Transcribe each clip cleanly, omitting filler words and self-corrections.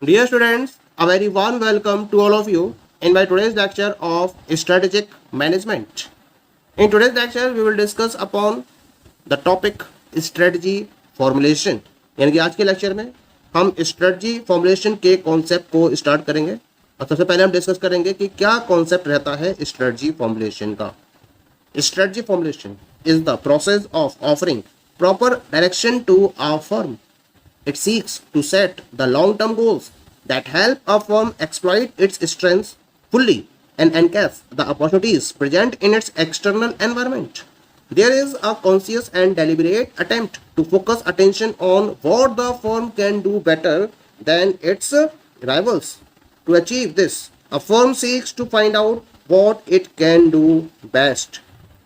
Dear students, a very warm welcome to all of you in my today's lecture of strategic management. In today's lecture, we will discuss upon the topic strategy formulation. यानी कि आज के lecture में हम strategy formulation के concept को start करेंगे और सबसे पहले हम डिस्कस करेंगे कि क्या कॉन्सेप्ट रहता है स्ट्रेटजी फॉर्मुलेशन का। Strategy formulation is the process of offering proper direction to a firm. It seeks to set the long-term goals that help a firm exploit its strengths fully and encash the opportunities present in its external environment. There is a conscious and deliberate attempt to focus attention on what the firm can do better than its rivals. To achieve this, a firm seeks to find out what it can do best.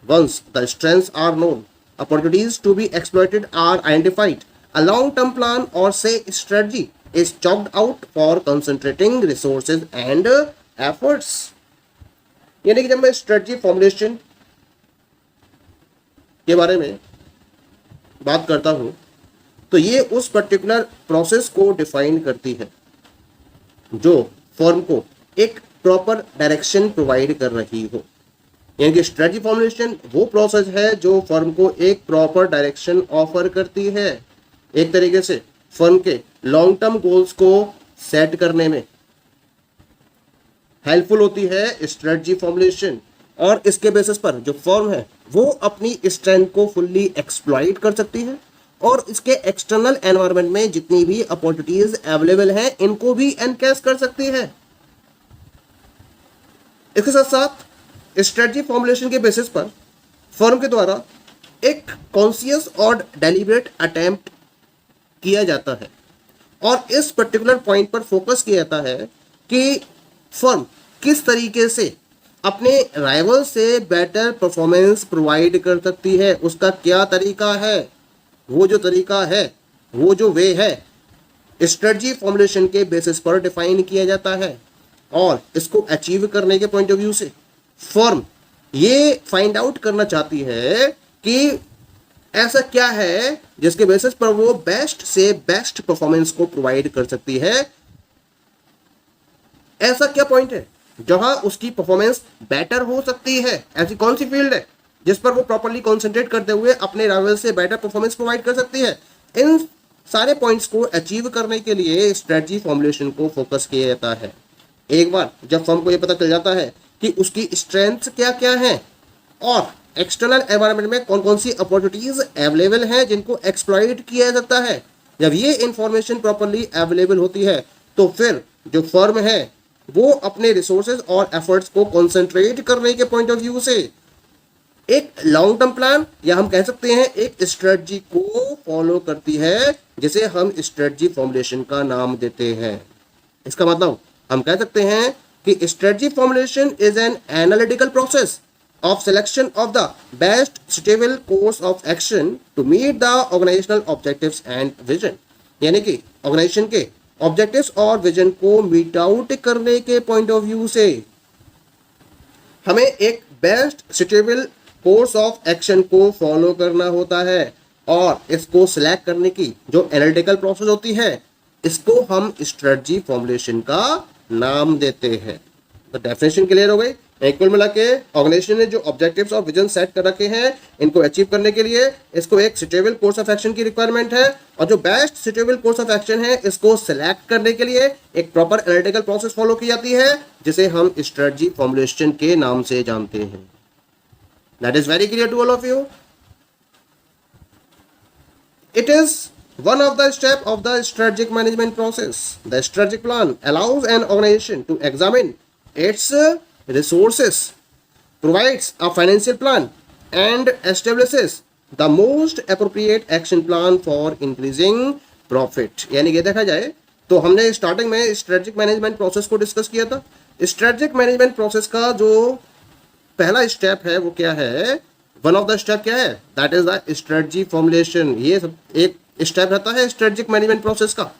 Once the strengths are known, opportunities to be exploited are identified. A long-term plan or say strategy is chalked out for concentrating resources and efforts. यानी कि जब मैं strategy formulation के बारे में बात करता हूं तो ये उस पर्टिकुलर प्रोसेस को डिफाइन करती है जो फर्म को एक प्रॉपर डायरेक्शन प्रोवाइड कर रही हो. यानी कि स्ट्रेटजी फॉर्मुलेशन वो प्रोसेस है जो फर्म को एक प्रॉपर डायरेक्शन ऑफर करती है. एक तरीके से फर्म के लॉन्ग टर्म गोल्स को सेट करने में हेल्पफुल होती है स्ट्रेटजी फॉर्मुलेशन. और इसके बेसिस पर जो फर्म है वो अपनी स्ट्रेंथ को फुल्ली एक्सप्लॉइट कर सकती है और इसके एक्सटर्नल एनवायरनमेंट में जितनी भी अपॉर्चुनिटीज अवेलेबल हैं इनको भी एनकैश कर सकती है. इसके साथ साथ स्ट्रेटजी फॉर्मुलेशन के बेसिस पर फर्म के द्वारा एक कॉन्शियस और डेलिब्रेट अटेम्प्ट किया जाता है और इस पर्टिकुलर पॉइंट पर फोकस किया जाता है कि फर्म किस तरीके से अपने राइवल से बेटर परफॉर्मेंस प्रोवाइड कर सकती है. उसका क्या तरीका है, वो जो तरीका है, वो जो वे है स्ट्रेटजी फॉर्मुलेशन के बेसिस पर डिफाइन किया जाता है. और इसको अचीव करने के पॉइंट ऑफ व्यू से फर्म ये फाइंड आउट करना चाहती है कि ऐसा क्या है जिसके बेसिस पर वो बेस्ट से बेस्ट परफॉर्मेंस को प्रोवाइड कर सकती है. ऐसा क्या पॉइंट है जहां उसकी परफॉर्मेंस बेटर हो सकती है. ऐसी कौन सी फील्ड है जिस पर वो प्रॉपर्ली कॉन्सेंट्रेट करते हुए अपने राइवल से बेटर परफॉर्मेंस प्रोवाइड कर सकती है. इन सारे पॉइंट्स को अचीव करने के लिए स्ट्रेटजी फॉर्मुलेशन को फोकस किया जाता है. एक बार जब फर्म को यह पता चल जाता है कि उसकी स्ट्रेंथ्स क्या क्या हैं और एक्सटर्नल एनवायरनमेंट में कौन कौन सी अपॉर्चुनिटीज अवेलेबल हैं जिनको एक्सप्लॉइट किया जा सकता है, जब ये इंफॉर्मेशन प्रॉपर्ली अवेलेबल होती है तो फिर जो फर्म है वो अपने रिसोर्सेज और एफर्ट्स को कंसंट्रेट करने के पॉइंट ऑफ व्यू से एक लॉन्ग टर्म प्लान या हम कह सकते हैं एक स्ट्रेटजी को फॉलो करती है जिसे हम स्ट्रेटजी फॉर्मुलेशन का नाम देते हैं. इसका मतलब हम कह सकते हैं कि strategy formulation is an analytical process of selection of the best suitable course of action to meet the organizational objectives and vision. यानी कि ऑर्गेनाइजेशन के ऑब्जेक्टिव्स और विजन को मीट आउट करने के पॉइंट ऑफ व्यू से हमें एक best suitable course of action को फॉलो करना होता है और इसको सिलेक्ट करने की जो एनालिटिकल प्रोसेस होती है इसको हम स्ट्रेटजी फॉर्मुलेशन का नाम देते हैं. तो डेफिनेशन क्लियर हो गई. कुल मिला के ऑर्गेनाइजेशन ने जो ऑब्जेक्टिव्स और विजन सेट कर रखे हैं इनको अचीव करने के लिए इसको एक सुटेबल कोर्स ऑफ एक्शन की रिक्वायरमेंट है और जो best suitable course of action है इसको सिलेक्ट करने के लिए एक प्रॉपर एनालिटिकल प्रोसेस फॉलो की जाती है जिसे हम स्ट्रेटजी फॉर्मुलेशन के नाम से जानते हैं. That is very clear to all of you. It is one of the step of the strategic management process. The strategic plan allows an organization to examine its resources, provides a financial plan and establishes the most appropriate action plan for increasing profit. यानी कि देखा जाए तो हमने starting में strategic management process को discuss किया था. स्ट्रेटजिक मैनेजमेंट प्रोसेस का जो पहला स्टेप है वो क्या है, वन ऑफ द स्टेप क्या है, that is the strategy formulation. ये सब एक स्टेप रहता है स्ट्रेटजिक मैनेजमेंट प्रोसेस का.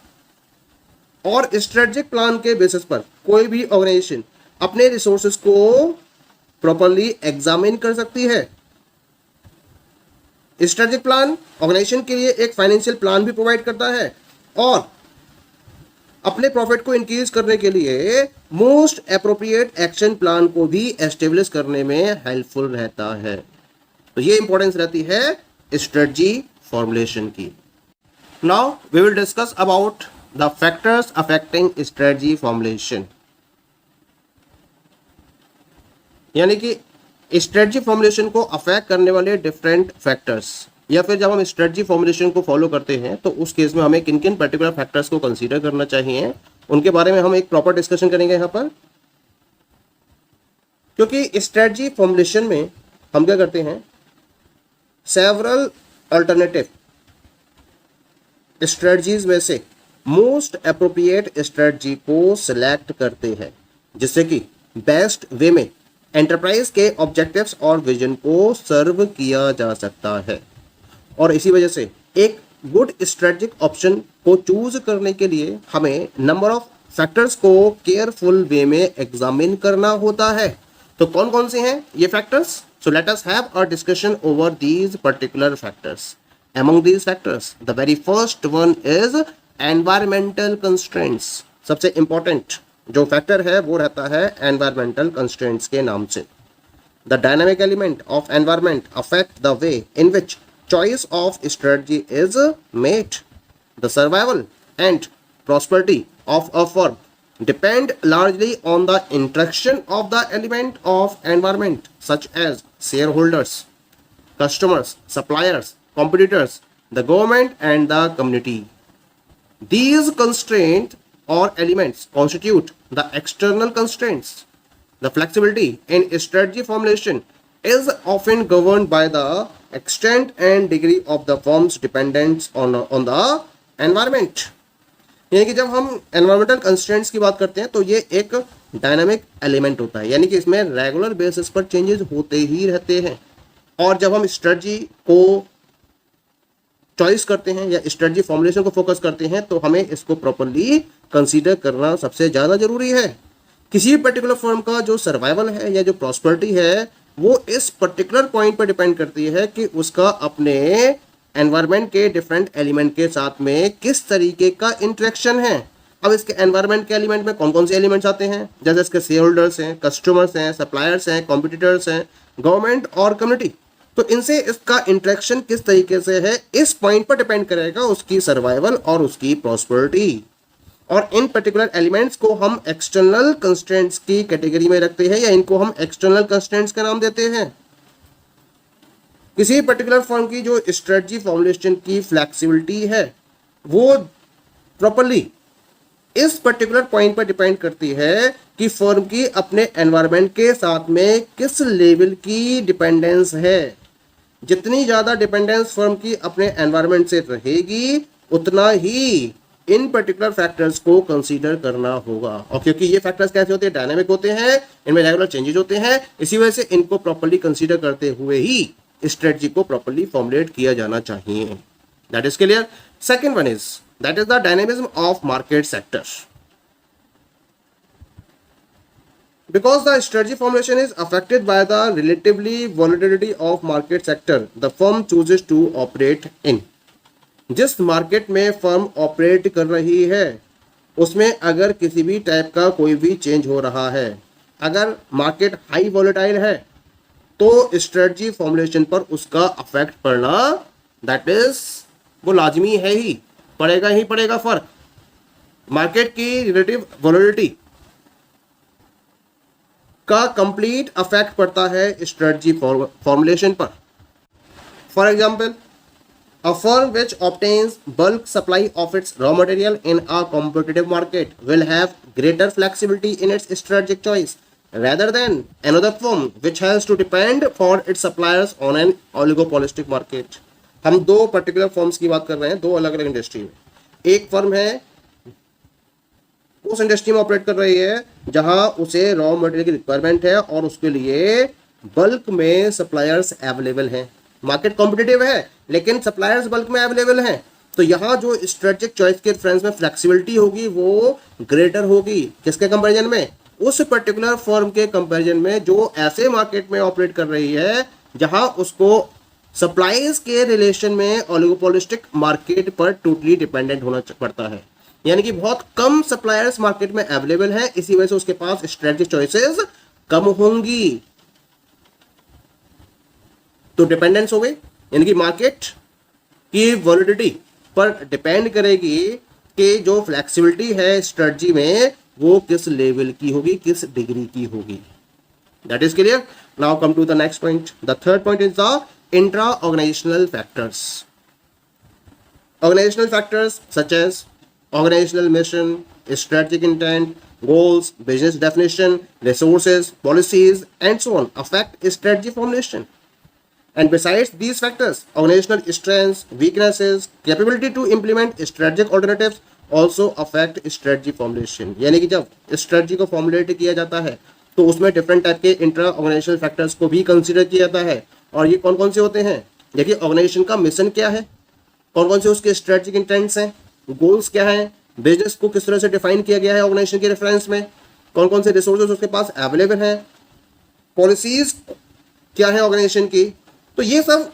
और स्ट्रेटजिक प्लान के बेसिस पर कोई भी ऑर्गेनाइजेशन अपने रिसोर्सेज को प्रॉपर्ली एग्जामिन कर सकती है. स्ट्रेटजिक प्लान ऑर्गेनाइजेशन के लिए एक फाइनेंशियल प्लान भी प्रोवाइड करता है और अपने प्रॉफिट को इंक्रीज करने के लिए मोस्ट एप्रोप्रिएट एक्शन प्लान को भी एस्टेब्लिश करने में हेल्पफुल रहता है। तो ये इंपॉर्टेंस रहती है स्ट्रेटजी फॉर्मुलेशन की। Now we will discuss about the factors affecting strategy formulation, यानी कि स्ट्रेटजी फॉर्मुलेशन को अफेक्ट करने वाले डिफरेंट फैक्टर्स, या फिर जब हम स्ट्रेटजी फॉर्मुलेशन को फॉलो करते हैं तो उस केस में हमें किन किन पर्टिकुलर फैक्टर्स को कंसीडर करना चाहिए, उनके बारे में हम एक प्रॉपर डिस्कशन करेंगे यहाँ पर। क्योंकि स्ट्रेटजी फॉर्मुलेशन में हम क्या करते हैं, सेवरल अल्टरनेटिव स्ट्रेटजीज में से मोस्ट एप्रोप्रिएट स्ट्रेटजी को सिलेक्ट करते हैं, जिससे कि बेस्ट वे में एंटरप्राइज के ऑब्जेक्टिव्स और विजन को सर्व किया जा सकता है। और इसी वजह से एक गुड स्ट्रेटेजिक ऑप्शन को चूज करने के लिए हमें नंबर ऑफ फैक्टर्स को केयरफुल वे में एग्जामिन करना होता है। तो कौन कौन से हैं ये factors? So let us have a discussion over these particular factors. Among these factors, the very first one is environmental constraints। सबसे important जो फैक्टर है वो रहता है environmental constraints के नाम से। The dynamic element of environment affect the way in which choice of strategy is made. The survival and prosperity of a firm depend largely on the interaction of the element of environment such as shareholders, customers, suppliers, competitors, the government and the community. These constraints or elements constitute the external constraints. The flexibility in strategy formulation is often governed by the extent and degree of the firm's dependence on the environment. यानी कि जब हम environmental constraints की बात करते हैं तो ये एक डायनामिक एलिमेंट होता है, यानी कि इसमें रेगुलर बेसिस पर चेंजेस होते ही रहते हैं। और जब हम स्ट्रेटजी को चॉइस करते हैं या स्ट्रेटजी फॉर्मुलेशन को फोकस करते हैं तो हमें इसको प्रॉपर्ली कंसीडर करना सबसे ज़्यादा जरूरी है। किसी पर्टिकुलर फर्म का जो सर्वाइवल है या जो प्रॉस्पेरिटी है वो इस पर्टिकुलर पॉइंट पर डिपेंड करती है कि उसका अपने एनवायरनमेंट के डिफरेंट एलिमेंट के साथ में किस तरीके का इंटरेक्शन है। अब इसके एनवायरनमेंट के एलिमेंट में कौन कौन से एलिमेंट्स आते हैं, जैसे इसके शेयर होल्डर्स हैं, कस्टमर्स हैं, सप्लायर्स हैं, कॉम्पिटिटर्स हैं, गवर्नमेंट और कम्युनिटी। तो इनसे इसका इंटरेक्शन किस तरीके से है इस पॉइंट पर डिपेंड करेगा उसकी सर्वाइवल और उसकी प्रॉस्पेरिटी। और इन पर्टिकुलर एलिमेंट्स को हम एक्सटर्नल कंस्ट्रेंट्स की कैटेगरी में रखते हैं या इनको हम एक्सटर्नल कंस्ट्रेंट्स का नाम देते हैं। किसी पर्टिकुलर फर्म की जो स्ट्रेटजी फॉर्मुलेशन की फ्लेक्सिबिलिटी है वो प्रॉपर्ली इस पर्टिकुलर पॉइंट पर डिपेंड करती है कि फर्म की अपने एनवायरनमेंट के साथ में किस लेवल की डिपेंडेंस है। जितनी ज़्यादा डिपेंडेंस फर्म की अपने एनवायरनमेंट से रहेगी उतना ही इन पर्टिकुलर फैक्टर्स को कंसीडर करना होगा। और क्योंकि ये फैक्टर्स कैसे होते हैं, डायनामिक होते हैं, इनमें रेगुलर चेंजेस होते हैं, इसी वजह से इनको प्रॉपर्ली कंसीडर करते हुए ही स्ट्रेटजी को प्रॉपर्ली फॉर्मुलेट किया जाना चाहिए। That is clear. Second one is that is the dynamism of market sector. Because the strategy formulation is affected by the relatively volatility of market sector the firm chooses to operate in. जिस market में firm operate कर रही है उसमें अगर किसी भी type का कोई भी चेंज हो रहा है, अगर मार्केट हाई वॉलेटाइल है तो स्ट्रेटजी फॉर्मुलेशन पर उसका अफेक्ट पड़ना दैट इज वो लाजमी है ही, पड़ेगा ही पड़ेगा। फर्क मार्केट की रिलेटिव वॉलेटिलिटी का कंप्लीट अफेक्ट पड़ता है स्ट्रेटजी फॉर्मुलेशन पर। For example, a firm which obtains bulk supply of its raw material in a competitive market will have greater flexibility in its strategic choice rather than another firm which has to depend for its suppliers on an oligopolistic market. हम दो particular firms की बात कर रहे हैं, दो अलग अलग इंडस्ट्री में। एक फर्म है उस इंडस्ट्री में ऑपरेट कर रही है जहां उसे रॉ मटेरियल की रिक्वायरमेंट है और उसके लिए बल्क में सप्लायर्स अवेलेबल हैं। मार्केट कॉम्पिटिटिव है लेकिन सप्लायर्स बल्क में अवेलेबल हैं, तो यहाँ जो स्ट्रेटेजिक चॉइस के रेफरेंस में फ्लेक्सिबिलिटी होगी वो ग्रेटर होगी। किसके कंपैरिजन में? उस पर्टिकुलर फर्म के कंपैरिजन में जो ऐसे मार्केट में ऑपरेट कर रही है जहां उसको सप्लाईज के रिलेशन में ओलिगोपोलिस्टिक मार्केट पर टोटली डिपेंडेंट होना पड़ता है। यानी कि बहुत कम सप्लायर्स मार्केट में अवेलेबल हैं, इसी वजह से उसके पास स्ट्रेटेजिक चॉइसेस कम होंगी। तो डिपेंडेंस हो गई, यानी कि मार्केट की वॉलिडिटी पर डिपेंड करेगी कि जो फ्लेक्सिबिलिटी है स्ट्रेटजी में वो किस लेवल की होगी, किस डिग्री की होगी। That is clear. Now come to the next point. The third point is the intra organizational factors. Organizational factors such as organizational mission, strategic intent, goals, business definition, resources, policies, and so on affect strategy formulation. And besides these factors, organizational strengths, weaknesses, capability to implement strategic alternatives also affect strategy formulation. यानी कि जब strategy को formulate किया जाता है तो उसमें different type के इंट्रा ऑर्गेनाइजेशनल फैक्टर्स को भी कंसिडर किया जाता है। और ये कौन कौन से होते हैं? देखिए, ऑर्गेनाइजेशन का मिशन क्या है, कौन कौन से उसके स्ट्रेटेजिक इंटेंट्स हैं, गोल्स क्या हैं, बिजनेस को किस तरह से डिफाइन किया गया है ऑर्गेनाइजेशन के रेफरेंस में, कौन कौन से रिसोर्सेज उसके पास अवेलेबल हैं, पॉलिसीज क्या है ऑर्गेनाइजेशन की। तो ये सब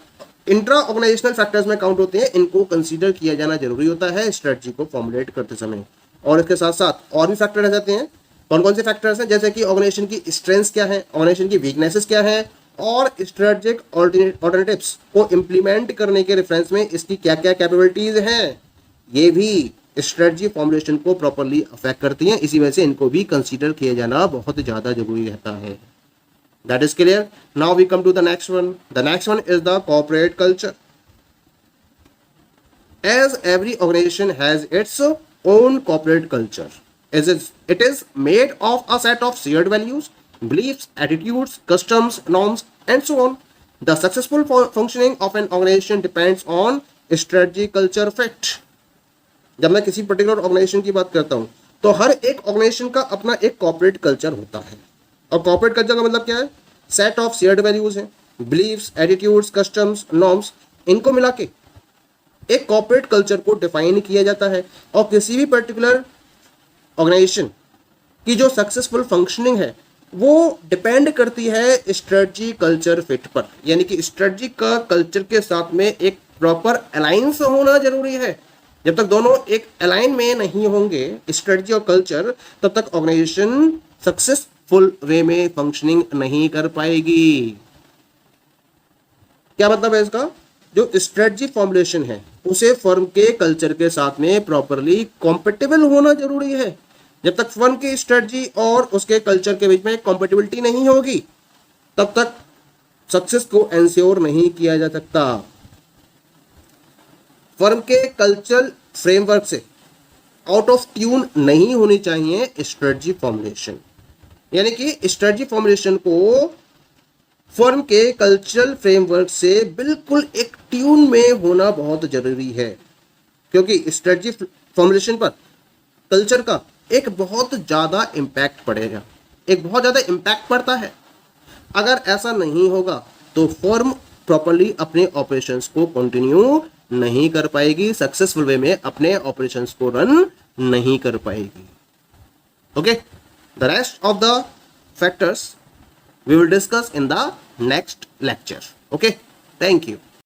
इंट्रा ऑर्गेनाइजेशनल फैक्टर्स में काउंट होते हैं, इनको कंसीडर किया जाना जरूरी होता है स्ट्रेटजी को फॉर्मुलेट करते समय। और इसके साथ साथ और भी फैक्टर रह जाते हैं। कौन कौन से फैक्टर्स हैं? जैसे कि ऑर्गेनाइजेशन की स्ट्रेंथ्स क्या है, ऑर्गेनाइजेशन की वीकनेसेस क्या है, और स्ट्रेटेजिक ऑल्टरनेटिव्स को इंप्लीमेंट करने के रेफरेंस में इसकी क्या क्या कैपेबिलिटीज हैं, ये भी स्ट्रेटजी फॉर्मुलेशन को प्रॉपर्ली अफेक्ट करती हैं। इसी वजह से इनको भी कंसीडर किया जाना बहुत ज्यादा जरूरी रहता है। That is clear. Now we come to the next one. The next one is the corporate culture. As every organization has its own corporate culture, it is made of a set of shared values, beliefs, attitudes, customs, norms, and so on. The successful functioning of an organization depends on strategy, culture fit. जब मैं किसी particular organisation की बात करता हूं तो हर एक organisation का अपना एक कॉर्पोरेट कल्चर होता है। और कॉर्पोरेट कल्चर का मतलब क्या है? सेट ऑफ शेयर्ड वैल्यूज है, बिलीफ्स, एटीट्यूड्स, कस्टम्स, नॉर्म्स, इनको मिला के एक कॉर्पोरेट कल्चर को डिफाइन किया जाता है। और किसी भी पर्टिकुलर ऑर्गेनाइजेशन की जो सक्सेसफुल फंक्शनिंग है वो डिपेंड करती है स्ट्रेटजी कल्चर फिट पर। यानी कि स्ट्रेटजी का कल्चर के साथ में एक प्रॉपर अलायंस होना जरूरी है। जब तक दोनों एक अलाइन में नहीं होंगे स्ट्रेटजी और कल्चर, तब तक ऑर्गेनाइजेशन सक्सेसफुल वे में फंक्शनिंग नहीं कर पाएगी। क्या मतलब है इसका? जो स्ट्रेटजी फॉर्मुलेशन है उसे फर्म के कल्चर के साथ में प्रॉपरली कॉम्पेटिबल होना जरूरी है। जब तक फर्म की स्ट्रेटजी और उसके कल्चर के बीच में कॉम्पेटिबिलिटी नहीं होगी तब तक सक्सेस को एंश्योर नहीं किया जा सकता। फर्म के कल्चरल फ्रेमवर्क से आउट ऑफ ट्यून नहीं होनी चाहिए स्ट्रेटजी फॉर्मुलेशन। यानी कि स्ट्रेटजी फॉर्मुलेशन को फर्म के कल्चरल फ्रेमवर्क से बिल्कुल एक ट्यून में होना बहुत जरूरी है, क्योंकि स्ट्रेटजी फॉर्मुलेशन पर कल्चर का एक बहुत ज्यादा इम्पैक्ट पड़ेगा, एक बहुत ज्यादा इम्पैक्ट पड़ता है। अगर ऐसा नहीं होगा तो फर्म प्रॉपर्ली अपने ऑपरेशंस को कंटिन्यू नहीं कर पाएगी, सक्सेसफुल वे में अपने ऑपरेशंस को रन नहीं कर पाएगी। Okay, the rest of the factors we will discuss in the next lecture. Okay, thank you.